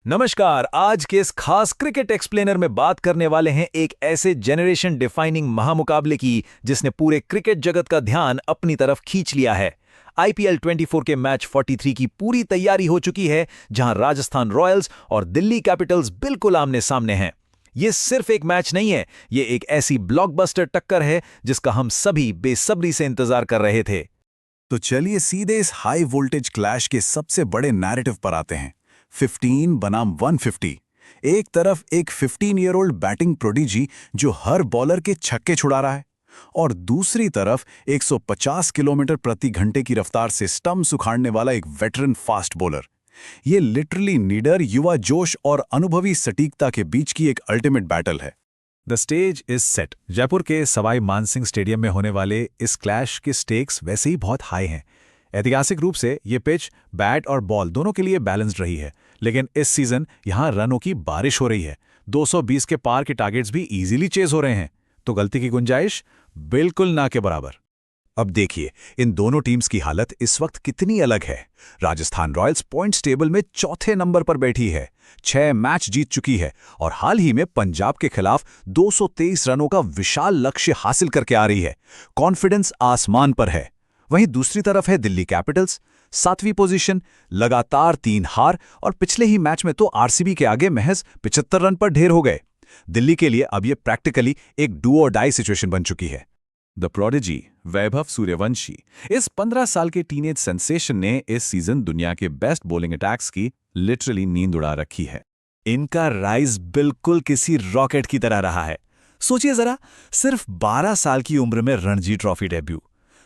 नमस्कार। आज के इस खास क्रिकेट एक्सप्लेनर में बात करने वाले हैं एक ऐसे जेनरेशन डिफाइनिंग महामुकाबले की जिसने पूरे क्रिकेट जगत का ध्यान अपनी तरफ खींच लिया है। आईपीएल 24 के मैच 43 की पूरी तैयारी हो चुकी है, जहां राजस्थान रॉयल्स और दिल्ली कैपिटल्स बिल्कुल आमने सामने हैं। ये सिर्फ एक मैच नहीं है, ये एक ऐसी ब्लॉकबस्टर टक्कर है जिसका हम सभी बेसब्री से इंतजार कर रहे थे। तो चलिए सीधे इस हाई वोल्टेज क्लैश के सबसे बड़े नैरेटिव पर आते हैं। 15 बनाम 150। एक तरफ एक 15 ईयर ओल्ड बैटिंग प्रोडिजी जो हर बॉलर के छक्के छुड़ा रहा है, और दूसरी तरफ 150 किलोमीटर प्रति घंटे की रफ्तार से स्टंप्स उखाड़ने वाला एक वेटरन फास्ट बॉलर। ये लिटरली निडर युवा जोश और अनुभवी सटीकता के बीच की एक अल्टीमेट बैटल है। The stage is set. Jaipur के सवाई मानसिंह स्टेडियम में होने वाले इस क्लैश के स्टेक्स वैसे ही बहुत हाई हैं। ऐतिहासिक रूप से ये पिच बैट और बॉल दोनों के लिए बैलेंस्ड रही है, लेकिन इस सीजन यहां रनों की बारिश हो रही है। 220 के पार के टारगेट्स भी इजीली चेज हो रहे हैं, तो गलती की गुंजाइश बिल्कुल ना के बराबर। अब देखिए इन दोनों टीम्स की हालत इस वक्त कितनी अलग है। राजस्थान रॉयल्स पॉइंट्स टेबल में चौथे नंबर पर बैठी है, 6 मैच जीत चुकी है और हाल ही में पंजाब के खिलाफ 223 रनों का विशाल लक्ष्य हासिल करके आ रही है। कॉन्फिडेंस आसमान पर है। वहीं दूसरी तरफ है दिल्ली कैपिटल्स, 7वीं पोजीशन, लगातार 3 हार और पिछले ही मैच में तो आरसीबी के आगे महज 75 रन पर ढेर हो गए। दिल्ली के लिए अब यह प्रैक्टिकली एक डू और डाई सिचुएशन बन चुकी है। द प्रोडिजी वैभव सूर्यवंशी, इस 15 साल के टीनेज सेंसेशन ने इस सीजन दुनिया के बेस्ट बॉलिंग अटैक्स की लिटरली नींद उड़ा रखी है। इनका राइज बिल्कुल किसी रॉकेट की तरह रहा है। सोचिए जरा, सिर्फ 12 साल की उम्र में रणजी ट्रॉफी डेब्यू,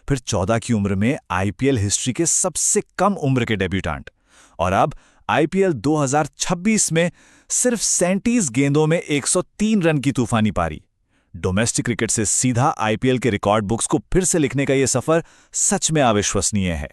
फिर 14 की उम्र में आईपीएल हिस्ट्री के सबसे कम उम्र के डेब्यूटेंट, और अब आईपीएल 2026 में सिर्फ 37 गेंदों में 103 रन की तूफानी पारी। डोमेस्टिक क्रिकेट से सीधा आईपीएल के रिकॉर्ड बुक्स को फिर से लिखने का यह सफर सच में अविश्वसनीय है।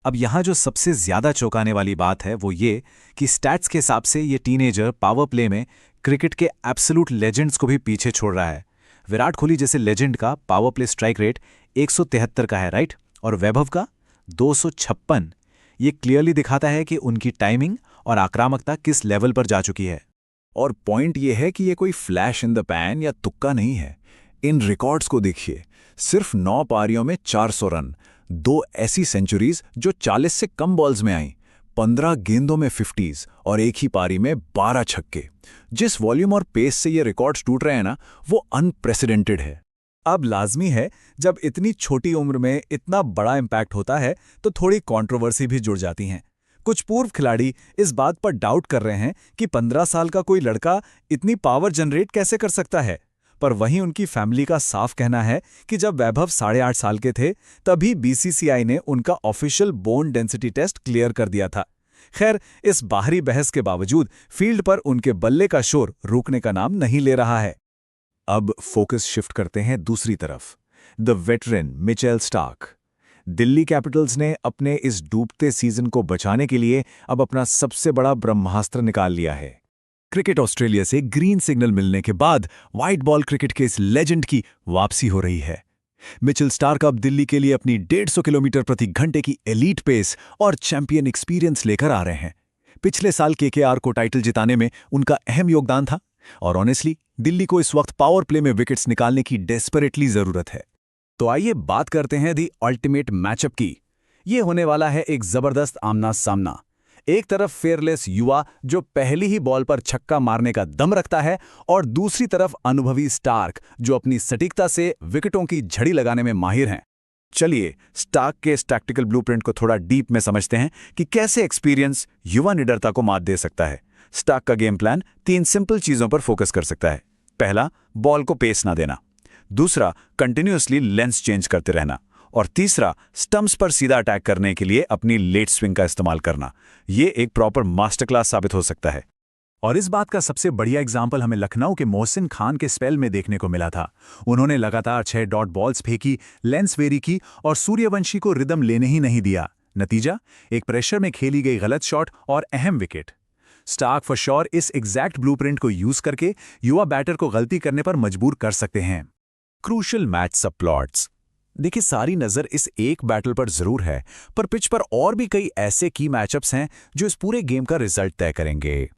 अब यहां जो सबसे ज्यादा चौंकाने वाली बात है वो ये कि स्टैट्स के हिसाब से ये टीनेजर पावर प्ले में क्रिकेट के एब्सोल्यूट लेजेंड्स को भी पीछे छोड़ रहा है। विराट कोहली जैसे लेजेंड का पावर प्ले स्ट्राइक रेट 173 का है, राइट, और वैभव का 256। ये क्लियरली दिखाता है कि उनकी टाइमिंग और आक्रामकता किस लेवल पर जा चुकी है। और पॉइंट ये है कि ये कोई फ्लैश इन द पैन या तुक्का नहीं है। इन रिकॉर्ड्स को देखिए, सिर्फ 9 पारियों में 400 रन, 2 ऐसी सेंचुरीज जो 40 से कम बॉल्स में आईं, 15 गेंदों में 50s और एक ही पारी में 12 छक्के। जिस वॉल्यूम और पेस से ये रिकॉर्ड्स टूट रहे हैं ना, वो अनप्रेसिडेंटेड है। अब लाजमी है, जब इतनी छोटी उम्र में इतना बड़ा इम्पैक्ट होता है तो थोड़ी कंट्रोवर्सी भी जुड़ जाती हैं। कुछ पूर्व खिलाड़ी इस बात पर डाउट कर रहे हैं कि 15 साल का कोई लड़का इतनी पावर जनरेट कैसे कर सकता है, पर वहीं उनकी फैमिली का साफ कहना है कि जब वैभव 8.5 साल के थे तभी बीसीसीआई ने उनका official bone density test clear कर दिया था। खैर, इस बाहरी बहस के बावजूद फील्ड पर उनके बल्ले का शोर रुकने का नाम नहीं ले रहा है। अब फोकस शिफ्ट करते हैं दूसरी तरफ, the veteran Mitchell Starc. Delhi Capitals ने अपने इस डूबते सीजन को बचाने के लिए अब अपना सबसे बड़ा ब्रह्मास्त्र निकाल लिया है। क्रिकेट ऑस्ट्रेलिया से ग्रीन सिग्नल मिलने के बाद व्हाइट बॉल क्रिकेट के इस लेजेंड की वापसी हो रही है। मिचेल स्टार्क अब दिल्ली के लिए अपनी 150 किलोमीटर प्रति घंटे की एलीट पेस और चैंपियन एक्सपीरियंस लेकर आ रहे हैं। पिछले साल केकेआर को टाइटल जिताने में उनका अहम योगदान था, और ऑनेस्टली दिल्ली को इस वक्त पावर प्ले में विकेट्स निकालने की डेस्परेटली जरूरत है। तो आइए बात करते हैं दी अल्टीमेट मैचअप की। ये होने वाला है एक जबरदस्त आमना सामना। एक तरफ फेयरलेस युवा जो पहली ही बॉल पर छक्का मारने का दम रखता है, और दूसरी तरफ अनुभवी स्टार्क जो अपनी सटीकता से विकेटों की झड़ी लगाने में माहिर हैं। चलिए स्टार्क के इस टैक्टिकल ब्लूप्रिंट को थोड़ा डीप में समझते हैं कि कैसे एक्सपीरियंस युवा निडरता को मात दे सकता है। स्टार्क का गेम प्लान 3 सिंपल चीजों पर फोकस कर सकता है। पहला, बॉल को पेस ना देना। दूसरा, कंटिन्यूअसली लेंस चेंज करते रहना। और तीसरा, स्टंप्स पर सीधा अटैक करने के लिए अपनी लेट स्विंग का इस्तेमाल करना। ये एक प्रॉपर मास्टर क्लास साबित हो सकता है। और इस बात का सबसे बढ़िया एग्जाम्पल हमें लखनऊ के मोहसिन खान के स्पेल में देखने को मिला था। उन्होंने लगातार 6 डॉट बॉल्स फेंकी, लेंस वेरी की और सूर्यवंशी को रिदम लेने ही नहीं दिया। नतीजा, एक प्रेशर में खेली गई गलत शॉट और अहम विकेट। स्टार्क फॉर श्योर इस एग्जैक्ट ब्लूप्रिंट को यूज करके युवा बैटर को गलती करने पर मजबूर कर सकते हैं। Crucial match subplots. देखिए, सारी नजर इस एक बैटल पर जरूर है, पर पिच पर और भी कई ऐसे की मैचअप्स हैं जो इस पूरे गेम का रिजल्ट तय करेंगे।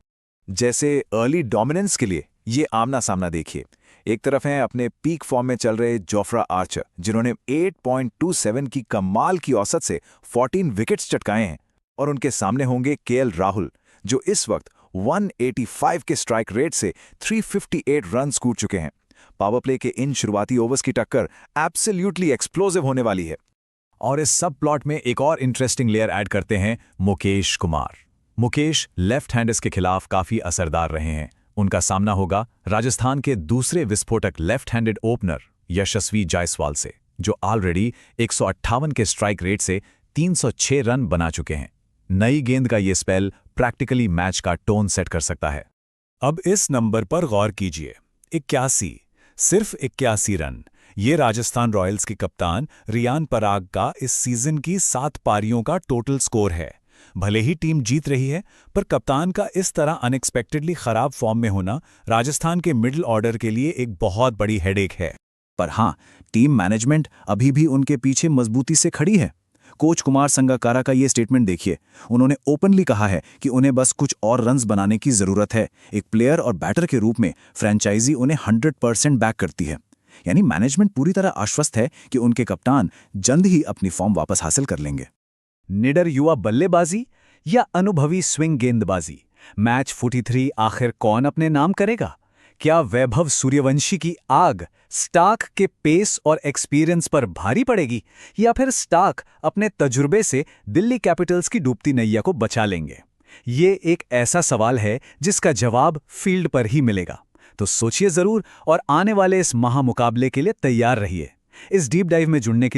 जैसे अर्ली डोमिनेंस के लिए ये आमना सामना देखिए। एक तरफ हैं अपने पीक फॉर्म में चल रहे जोफ्रा आर्चर, जिन्होंने 8.27 की कमाल की औसत से 14 विकेट्स चटकाए हैं, और उनके सामने होंगे केएल राहुल, जो इस वक्त 185 के स्ट्राइक रेट से 358 रन कूट चुके हैं। पावर प्ले के इन शुरुआती ओवर्स की टक्कर एब्सोल्युटली एक्सप्लोसिव होने वाली है। और इस सब प्लॉट में एक और इंटरेस्टिंग लेयर ऐड करते हैं मुकेश कुमार। मुकेश लेफ्ट हैंडर्स के खिलाफ काफी असरदार रहे हैं। उनका सामना होगा राजस्थान के दूसरे विस्फोटक लेफ्ट हैंडेड ओपनर यशस्वी जायसवाल से, जो ऑलरेडी 158 के स्ट्राइक रेट से 306 रन बना चुके हैं। नई गेंद का ये स्पेल प्रैक्टिकली मैच का टोन सेट कर सकता है। अब इस नंबर पर गौर कीजिए, 81, सिर्फ 81 रन। ये राजस्थान रॉयल्स के कप्तान रियान पराग का इस सीजन की 7 पारियों का टोटल स्कोर है। भले ही टीम जीत रही है, पर कप्तान का इस तरह अनएक्सपेक्टेडली खराब फॉर्म में होना राजस्थान के मिडिल ऑर्डर के लिए एक बहुत बड़ी हेडेक है। पर हाँ, टीम मैनेजमेंट अभी भी उनके पीछे मजबूती से खड़ी है। कोच कुमार संगाकारा का ये स्टेटमेंट देखिए। उन्होंने ओपनली कहा है कि उन्हें बस कुछ और रन्स बनाने की जरूरत है। एक प्लेयर और बैटर के रूप में फ्रेंचाइजी उन्हें 100% बैक करती है। यानी मैनेजमेंट पूरी तरह आश्वस्त है कि उनके कप्तान जल्द ही अपनी फॉर्म वापस हासिल कर लेंगे। निडर युवा बल्लेबाजी या अनुभवी स्विंग गेंदबाजी, मैच 43 आखिर कौन अपने नाम करेगा? क्या वैभव सूर्यवंशी की आग स्टार्क के पेस और एक्सपीरियंस पर भारी पड़ेगी, या फिर स्टार्क अपने तजुर्बे से दिल्ली कैपिटल्स की डूबती नैया को बचा लेंगे? ये एक ऐसा सवाल है जिसका जवाब फील्ड पर ही मिलेगा। तो सोचिए जरूर और आने वाले इस महामुकाबले के लिए तैयार रहिए। इस डीप डाइव में जुड़ने के